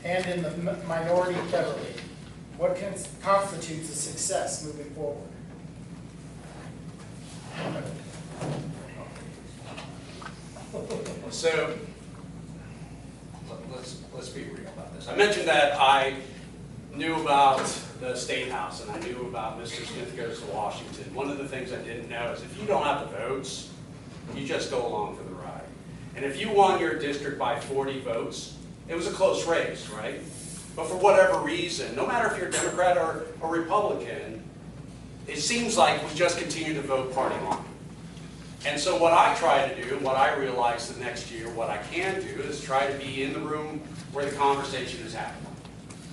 and in the minority federally? What constitutes a success moving forward? So let's be real about this. I mentioned that I knew about the State House and I knew about Mr. Smith goes to Washington. One of the things I didn't know is if you don't have the votes, you just go along for the ride. And if you won your district by 40 votes, it was a close race, right? But for whatever reason, no matter if you're a Democrat or a Republican, it seems like we just continue to vote party line. And so what I try to do, what I realized the next year, what I can do is try to be in the room where the conversation is happening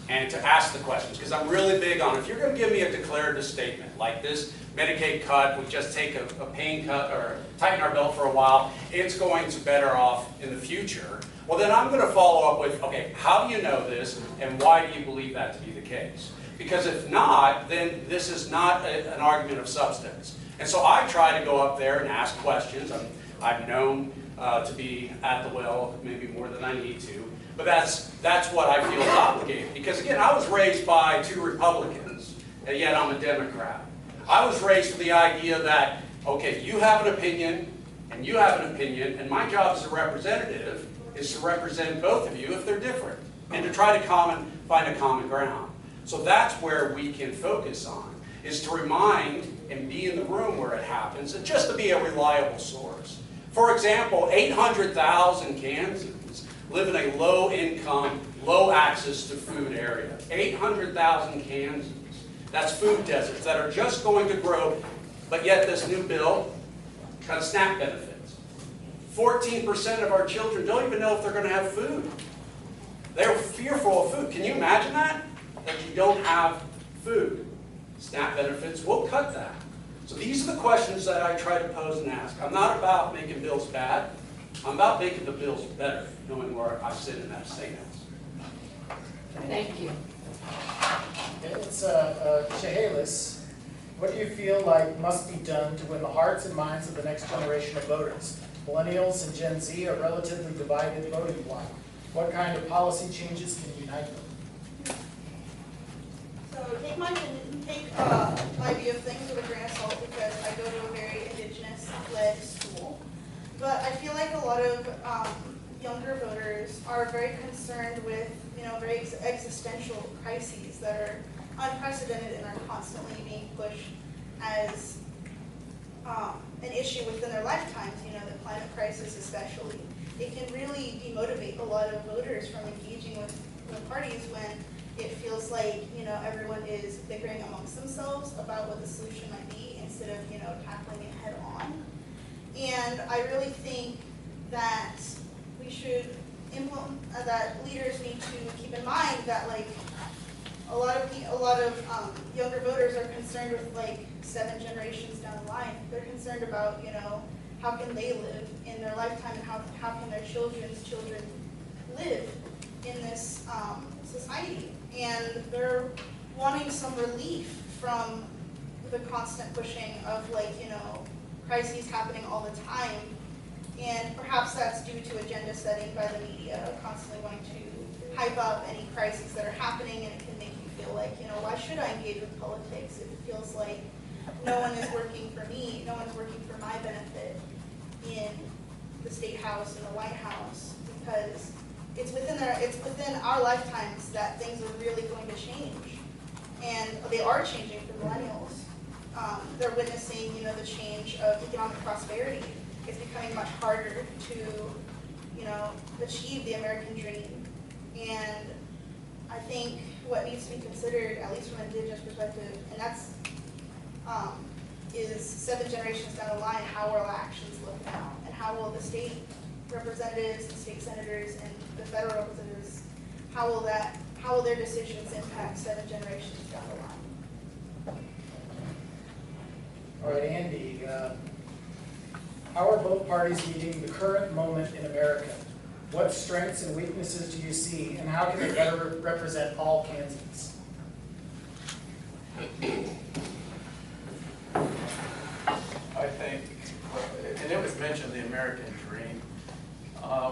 and to ask the questions, because I'm really big on, if you're going to give me a declarative statement like this Medicaid cut, we just take a pain cut or tighten our belt for a while, it's going to better off in the future. Well, then I'm going to follow up with, okay, how do you know this and why do you believe that to be the case? Because if not, then this is not an argument of substance. And so I try to go up there and ask questions. I'm known to be at the well maybe more than I need to, but that's what I feel is obligated. Because again, I was raised by 2 Republicans, and yet I'm a Democrat. I was raised with the idea that, okay, you have an opinion, and you have an opinion, and my job as a representative is to represent both of you if they're different, and to try to find a common ground. So that's where we can focus on, is to remind and be in the room where it happens, and just to be a reliable source. For example, 800,000 Kansans live in a low-income, low-access to food area. 800,000 Kansans. That's food deserts that are just going to grow, but yet this new bill cuts SNAP benefits. 14% of our children don't even know if they're going to have food. They're fearful of food. Can you imagine that? That you don't have food. SNAP benefits will cut that. So these are the questions that I try to pose and ask. I'm not about making bills bad. I'm about making the bills better, knowing where I sit in that State House. Thank you. It's Chehalis. What do you feel like must be done to win the hearts and minds of the next generation of voters? Millennials and Gen Z are relatively divided voting bloc. What kind of policy changes can unite them? So take my view of things with a grain of salt because I go to a very Indigenous-led school. But I feel like a lot of younger voters are very concerned with, very existential crises that are unprecedented and are constantly being pushed as an issue within their lifetimes. The climate crisis especially. It can really demotivate a lot of voters from engaging with parties when it feels like, everyone is bickering amongst themselves about what the solution might be instead of, tackling it head on. And I really think that we should that leaders need to keep in mind that, a lot of younger voters are concerned with, 7 generations down the line. They're concerned about, how can they live in their lifetime and how can their children's children live in this society. And they're wanting some relief from the constant pushing of crises happening all the time. And perhaps that's due to agenda setting by the media, constantly wanting to hype up any crises that are happening, and it can make you feel like, why should I engage with politics if it feels like no one is working for me, no one's working for my benefit in the State House and the White House, because it's within our lifetimes that things are really going to change. And they are changing for millennials. They're witnessing, the change of economic prosperity. It's becoming much harder to, achieve the American dream. And I think what needs to be considered, at least from an Indigenous perspective, and that's is 7 generations down the line, how will our actions look now, and how will the state representatives, the state senators, and the federal representatives, how will their decisions impact 7 generations down the line? All right, Andy, how are both parties meeting the current moment in America? What strengths and weaknesses do you see, and how can they better represent all Kansans? I think, and it was mentioned, the American dream.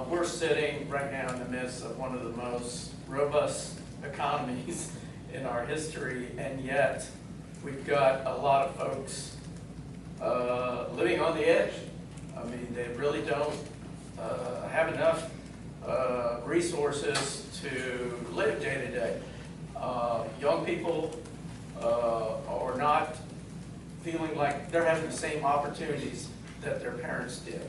We're sitting right now in the midst of one of the most robust economies in our history, and yet we've got a lot of folks living on the edge. I mean, they really don't have enough resources to live day to day. Young people are not feeling like they're having the same opportunities that their parents did.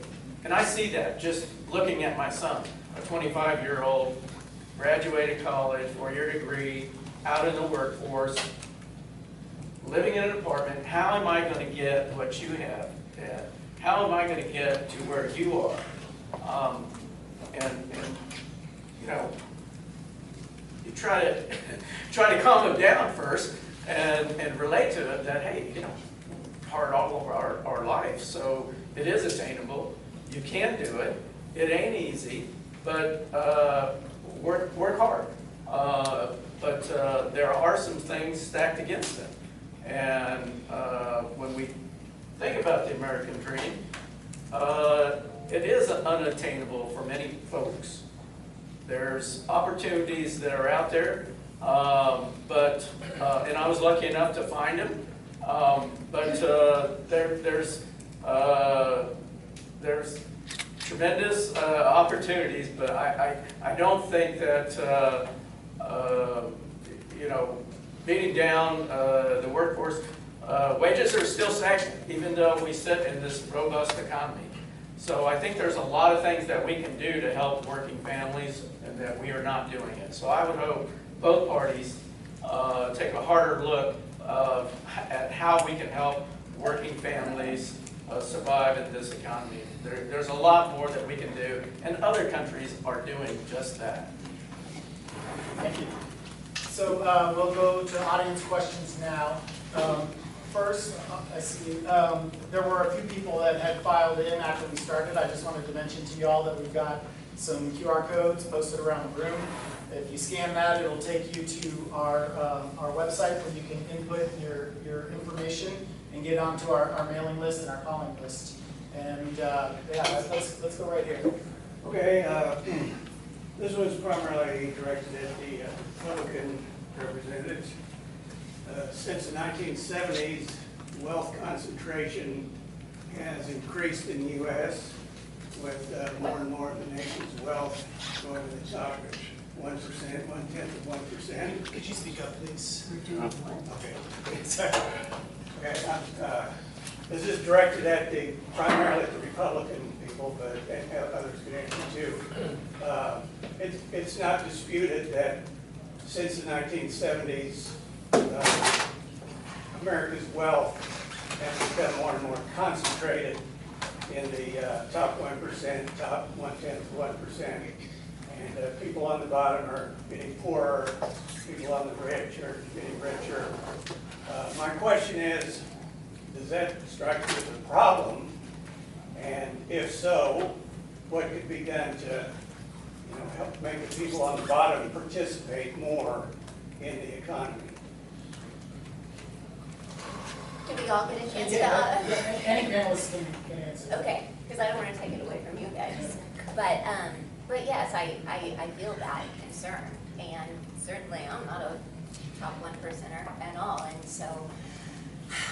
And I see that just looking at my son, a 25-year-old, graduated college, 4-year degree, out in the workforce, living in an apartment. How am I going to get what you have, Dad? How am I going to get to where you are? And you know, you try to calm them down first and relate to it that, hey, you know, hard all of our life, so it is attainable. You can do it. It ain't easy, but work hard. But there are some things stacked against it. And when we think about the American dream, it is unattainable for many folks. There's opportunities that are out there, and I was lucky enough to find them. There's tremendous opportunities, but I don't think that you know, beating down the workforce, wages are still stagnant, even though we sit in this robust economy. So I think there's a lot of things that we can do to help working families, and that we are not doing it. So I would hope both parties take a harder look at how we can help working families survive in this economy. There's a lot more that we can do, and other countries are doing just that. Thank you. So we'll go to audience questions now. First, I see there were a few people that had filed in after we started. I just wanted to mention to you all that we've got some QR codes posted around the room. If you scan that, it'll take you to our website where you can input your information and get onto our mailing list and our calling list. And yeah, let's go right here. Okay, this was primarily directed at the Republican representatives. Since the 1970s, wealth concentration has increased in the U.S. with more and more of the nation's wealth going to the top 1%, 1/10 of 1%. Could you speak up, please? Okay. Sorry. Okay. This is directed at primarily at the Republican people, but others can answer too. It's not disputed that since the 1970s, America's wealth has become more and more concentrated in the top 1%, top 1/10 of 1%. And people on the bottom are getting poorer, people on the rich are getting richer. My question is, does that strike you as a problem? And if so, what could be done to help make the people on the bottom participate more in the economy? Did we all get a chance Yeah, any panelist can answer. Okay, because I don't want to take it away from you guys. But yes, I feel that concern, and certainly I'm not a top 1%er at all, and so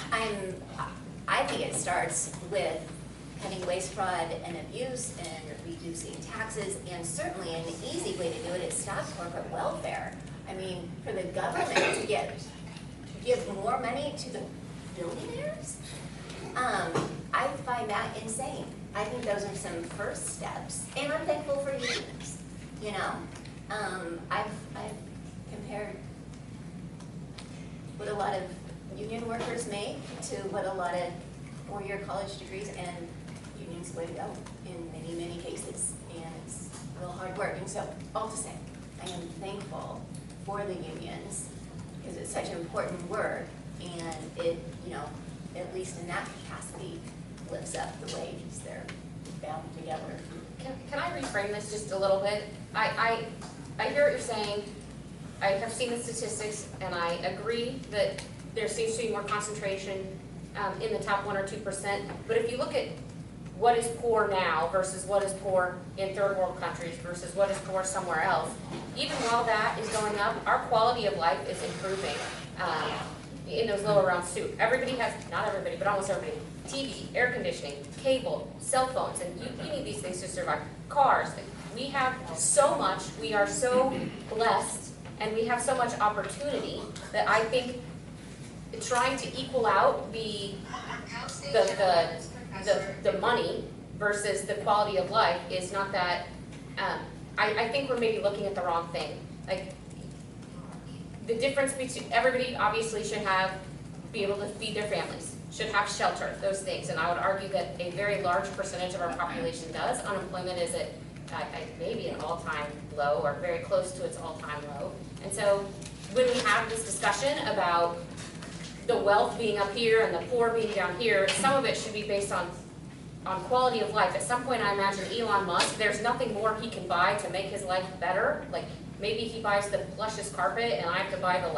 I think it starts with cutting waste, fraud, and abuse, and reducing taxes, and certainly an easy way to do it is stop corporate welfare. I mean, for the government to give more money to the billionaires, I find that insane. I think those are some first steps, and I'm thankful for unions. You know, I've compared what a lot of union workers make to what a lot of four-year college degrees, and unions way to go in many cases, and it's real hard work. And so, all to say, I am thankful for the unions because it's such important work, and it, at least in that capacity, lifts up the wages. They're bound together. Can I reframe this just a little bit? I hear what you're saying. I have seen the statistics, and I agree that there seems to be more concentration in the top 1 or 2%. But if you look at what is poor now versus what is poor in third world countries versus what is poor somewhere else, even while that is going up, our quality of life is improving in those lower rounds too. Everybody has, not everybody, but almost everybody, TV, air conditioning, cable, cell phones, and you need these things to survive. Cars, we have so much, we are so blessed, and we have so much opportunity that I think trying to equal out the money versus the quality of life is not that, I think we're maybe looking at the wrong thing. Like, the difference between, everybody obviously should be able to feed their families, should have shelter, those things, and I would argue that a very large percentage of our population does. Unemployment is at maybe an all-time low or very close to its all-time low. And so when we have this discussion about the wealth being up here and the poor being down here, some of it should be based on quality of life. At some point, I imagine Elon Musk, there's nothing more he can buy to make his life better. Like, maybe he buys the plushest carpet and I have to buy the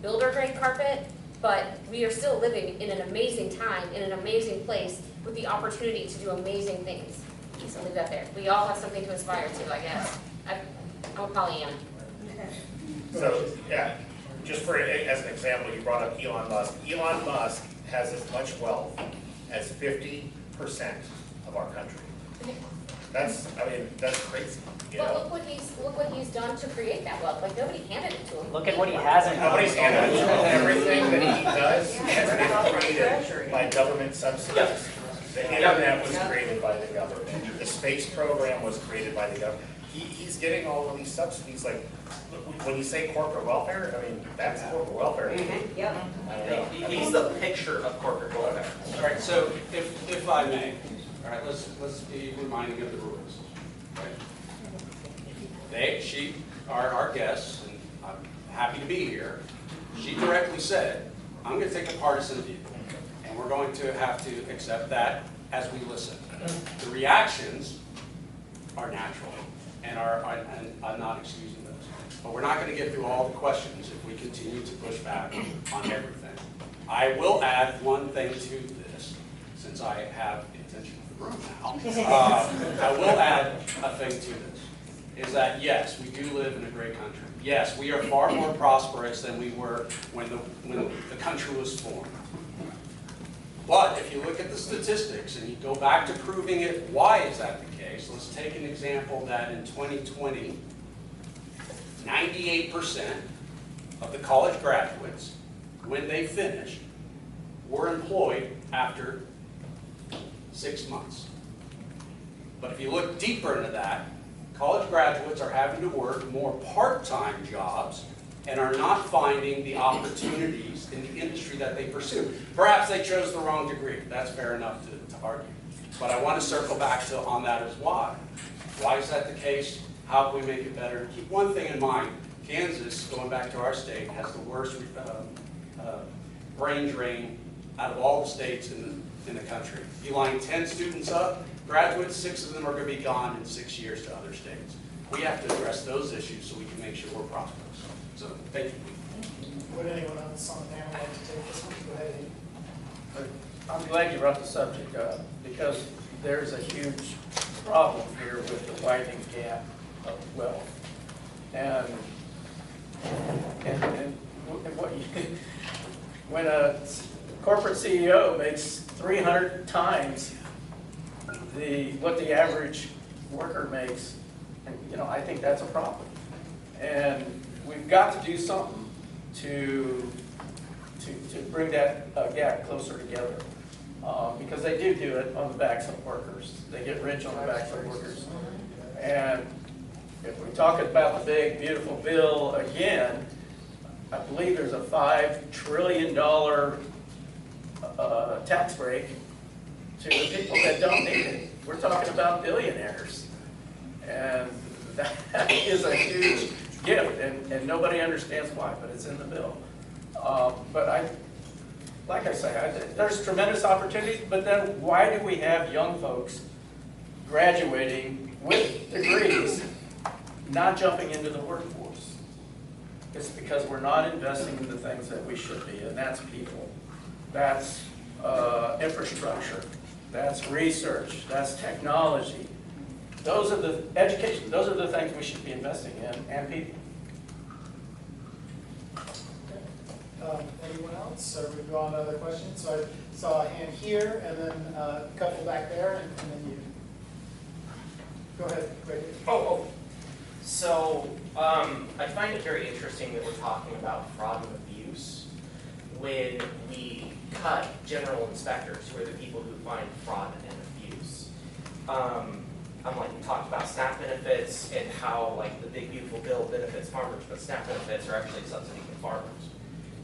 builder grade carpet, but we are still living in an amazing time, in an amazing place with the opportunity to do amazing things. So leave that there. We all have something to aspire to, I guess. I'm a Pollyanna. So, yeah, just as an example, you brought up Elon Musk. Elon Musk has as much wealth as 50% of our country. That's crazy. But look what he's done to create that wealth. Like, nobody handed it to him. Look at what he hasn't done. Nobody's handed it to him. Everything that he does has been created by government subsidies. The internet was created by the government. The space program was created by the government. He's getting all of these subsidies. Like, when you say corporate welfare, I mean, that's corporate welfare. Yep. He's the picture of corporate welfare. All right, so if I may, all right, let's be reminding of the rules. Okay. She are our guests, and I'm happy to be here. She directly said, I'm going to take a partisan view, and we're going to have to accept that as we listen. The reactions are natural, and I'm not excusing those. But we're not going to get through all the questions if we continue to push back on everything. I will add one thing to this, since I have the attention of the room now. I will add a thing to this, is that yes, we do live in a great country. Yes, we are far more prosperous than we were when the country was formed. But if you look at the statistics and you go back to proving it, why is that the case? Let's take an example that in 2020, 98% of the college graduates, when they finished, were employed after 6 months. But if you look deeper into that, college graduates are having to work more part-time jobs and are not finding the opportunities in the industry that they pursue. Perhaps they chose the wrong degree. That's fair enough to argue. But I want to circle back on that as why. Why is that the case? How can we make it better? Keep one thing in mind. Kansas, going back to our state, has the worst brain drain out of all the states in the country. You line 10 students up, graduates, 6 of them are going to be gone in 6 years to other states. We have to address those issues so we can make sure we're prosperous. So, thank you. Would anyone else on the panel like to take this one? Go ahead. I'm glad you brought the subject up, because there's a huge problem here with the widening gap of wealth. And what when a corporate CEO makes 300 times what the average worker makes, and I think that's a problem. And we've got to do something to bring that gap closer together. Because they do it on the backs of workers. They get rich on the backs of workers. And if we talk about the big, beautiful bill again, I believe there's a $5 trillion tax break to the people that don't need it. We're talking about billionaires. And that is a huge gift, and nobody understands why, but it's in the bill. But like I say, there's tremendous opportunities, but then why do we have young folks graduating with degrees not jumping into the workforce? It's because we're not investing in the things that we should be, and that's people. That's infrastructure. that's research, that's technology. Those are the education, those are the things we should be investing in, and people. Anyone else, or we go on to other questions? So I saw a hand here, and then a couple back there, and then you. Go ahead, Greg. So, I find it very interesting that we're talking about fraud and abuse when we cut general inspectors, who are the people who find fraud and abuse. Like we talked about SNAP benefits and how like the big beautiful bill benefits farmers, but SNAP benefits are actually a subsidy for farmers,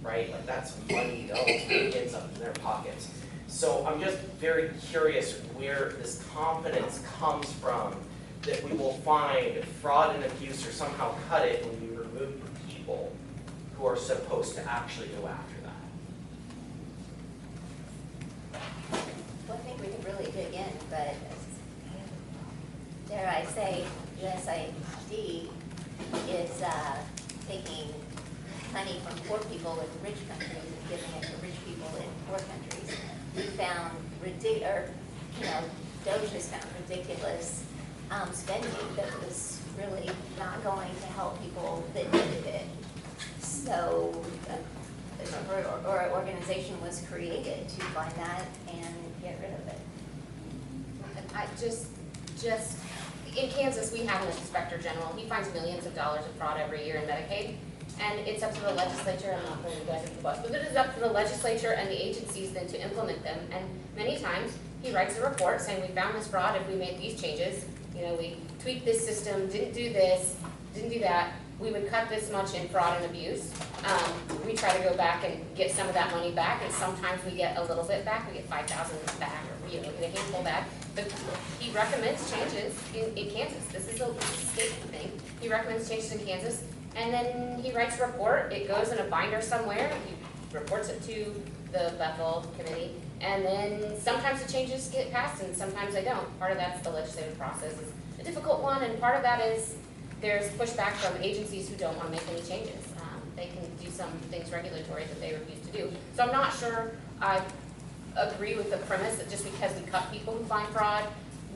right? Like that's money that ultimately ends up in their pockets. So I'm just very curious where this confidence comes from that we will find fraud and abuse or somehow cut it when we remove the people who are supposed to actually go after that. Well, I think we could really dig in, but dare I say, USAID is taking money from poor people in rich countries and giving it to rich people in poor countries. We found Doge has found ridiculous spending that was really not going to help people that needed it. So, an organization was created to find that and get rid of it. I just in Kansas, we have an inspector general. He finds millions of dollars of fraud every year in Medicaid. And it's up to the legislature, I'm not throwing you guys under the bus, but it is up to the legislature and the agencies then to implement them. And many times, he writes a report saying, we found this fraud if we made these changes. We tweaked this system, didn't do this, didn't do that. We would cut this much in fraud and abuse. We try to go back and get some of that money back, and sometimes we get a little bit back. We get 5,000 back, or get a handful back. But he recommends changes in Kansas. This is a state thing. He recommends changes in Kansas, and then he writes a report. It goes in a binder somewhere. He reports it to the Bethel committee, and then sometimes the changes get passed, and sometimes they don't. Part of that's the legislative process is a difficult one, and part of that is there's pushback from agencies who don't want to make any changes. They can do some things regulatory that they refuse to do. So I'm not sure I agree with the premise that just because we cut people who find fraud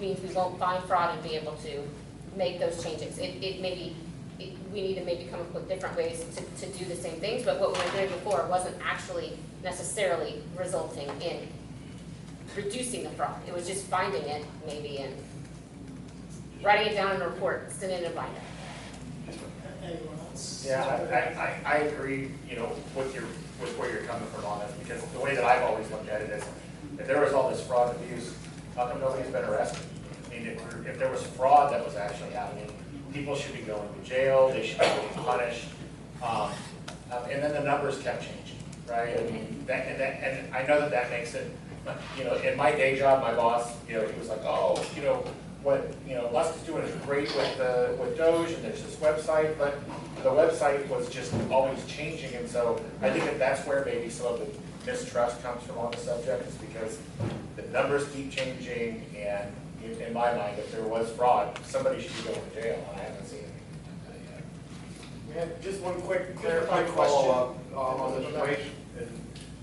means we won't find fraud and be able to make those changes. We need to maybe come up with different ways to do the same things, but what we were doing before wasn't actually necessarily resulting in reducing the fraud. It was just finding it maybe and writing it down in a report, sending it in a binder. Anyone else? Yeah, I agree, with where you're coming from on this, because the way that I've always looked at it is, if there was all this fraud and abuse, how come nobody's been arrested? I mean, if there was fraud that was actually happening, people should be going to jail, they should be getting punished, and then the numbers kept changing, right? I mean, and I know that makes it, in my day job, my boss, he was like, what Musk is doing is great with Doge, and there's this website, but the website was just always changing, and so I think that's where maybe some of the mistrust comes from on the subject, is because the numbers keep changing, and in my mind, if there was fraud, somebody should be going to jail, and I haven't seen it yet. We have just one quick clarifying clarifying follow-up question. on this waste and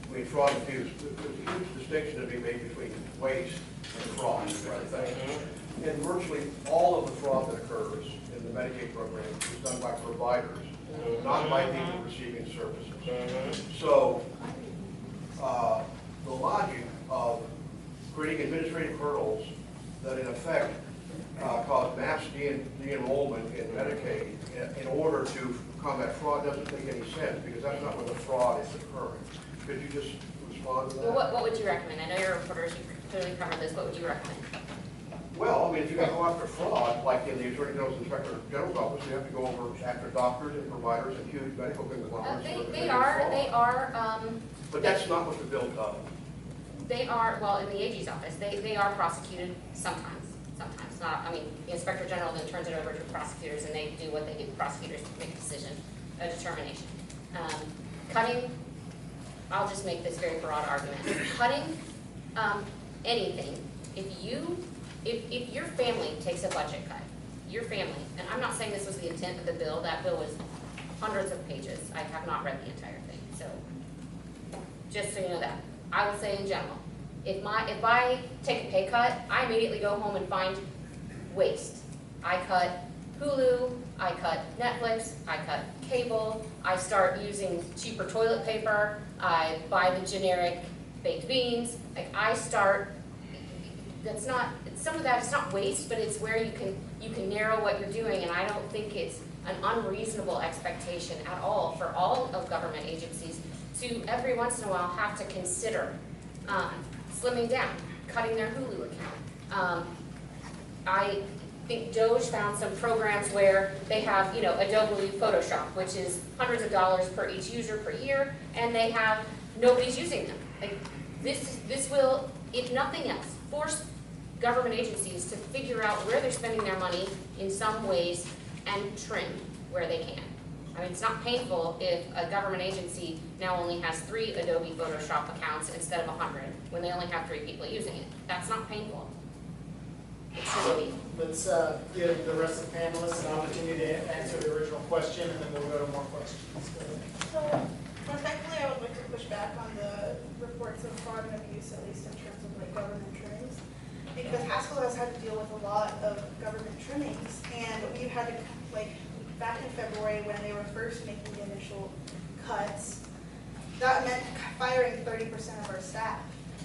between fraud and abuse. There's a huge distinction to be made between waste and fraud, right? And virtually all of the fraud that occurs in the Medicaid program is done by providers, not by people receiving services. So the logic of creating administrative hurdles that in effect cause mass de-enrollment in Medicaid in order to combat fraud doesn't make any sense, because that's not where the fraud is occurring. Could you just respond to that? Well, what would you recommend? I know you're a reporter, so you clearly covered this. What would you recommend? Well, I mean, if you're going to go after fraud, like in the Attorney General's Inspector General's office, you have to go over after doctors and providers and huge medical conglomerates. They are. But that's not what the bill does. They are, well, in the AG's office, they are prosecuted sometimes. Sometimes not. I mean, the Inspector General then turns it over to prosecutors, and they do what they do. Prosecutors make a decision, a determination. Cutting. I'll just make this very broad argument. Cutting anything. If your family takes a budget cut, your family, and I'm not saying this was the intent of the bill, that bill was hundreds of pages. I have not read the entire thing, so just so you know that. I would say in general, If I take a pay cut, I immediately go home and find waste. I cut Hulu, I cut Netflix, I cut cable, I start using cheaper toilet paper, I buy the generic baked beans, like that's not, some of that is not waste, but it's where you can narrow what you're doing, and I don't think it's an unreasonable expectation at all for all of government agencies to every once in a while have to consider slimming down, cutting their Hulu account. I think Doge found some programs where they have, Adobe Photoshop, which is hundreds of dollars per each user per year, and they have, nobody's using them. Like, this will, if nothing else, force government agencies to figure out where they're spending their money in some ways and trim where they can. I mean, it's not painful if a government agency now only has 3 Adobe Photoshop accounts instead of 100, when they only have 3 people using it. That's not painful. Let's give the rest of the panelists an opportunity to answer the original question, and then we'll go to more questions. So, respectfully, I would like to push back on the reports of fraud and abuse, at least in terms of like government trimmings, because Haskell has had to deal with a lot of government trimmings, and we've had to, like, back in February when they were first making the initial cuts, that meant firing 30% of our staff.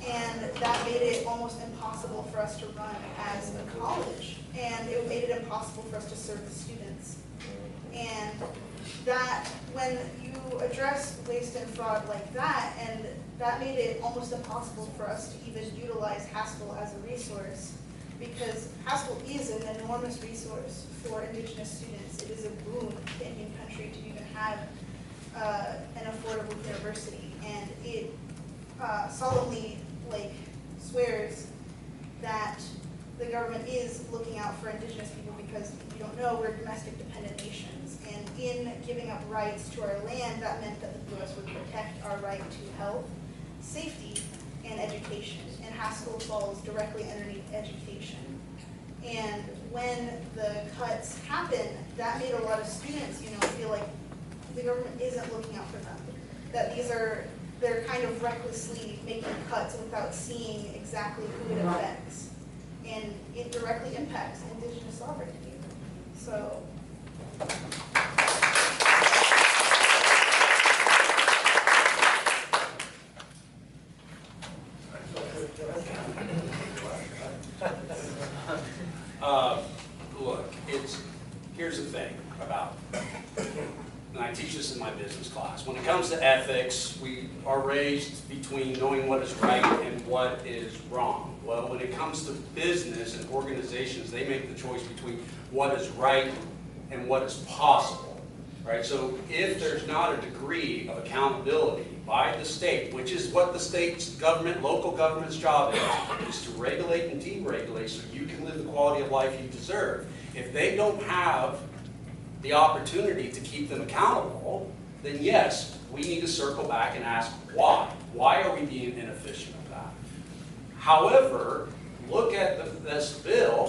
And that made it almost impossible for us to run as a college. And it made it impossible for us to serve the students. And that, when you address waste and fraud like that, and that made it almost impossible for us to even utilize Haskell as a resource, because Haskell is an enormous resource for Indigenous students. It is a boon to Indian country to even have an affordable university. And it solemnly swears that the government is looking out for Indigenous people, because if you don't know, we're domestic dependent nations. And in giving up rights to our land, that meant that the U.S. would protect our right to health, safety, and education. And Haskell falls directly underneath education. And when the cuts happen, that made a lot of students, feel like the government isn't looking out for them. That they're kind of recklessly making cuts without seeing exactly who it affects. And it directly impacts Indigenous sovereignty. So. Look, here's the thing about, and I teach this in my business class. When it comes to ethics, we are raised between knowing what is right and what is wrong. Well, when it comes to business and organizations, they make the choice between what is right and what is possible, right? So if there's not a degree of accountability by the state, which is what the state's government, local government's job is to regulate and deregulate so you can live the quality of life you deserve. If they don't have the opportunity to keep them accountable, then yes, we need to circle back and ask why. Why are we being inefficient with that? However, look at this bill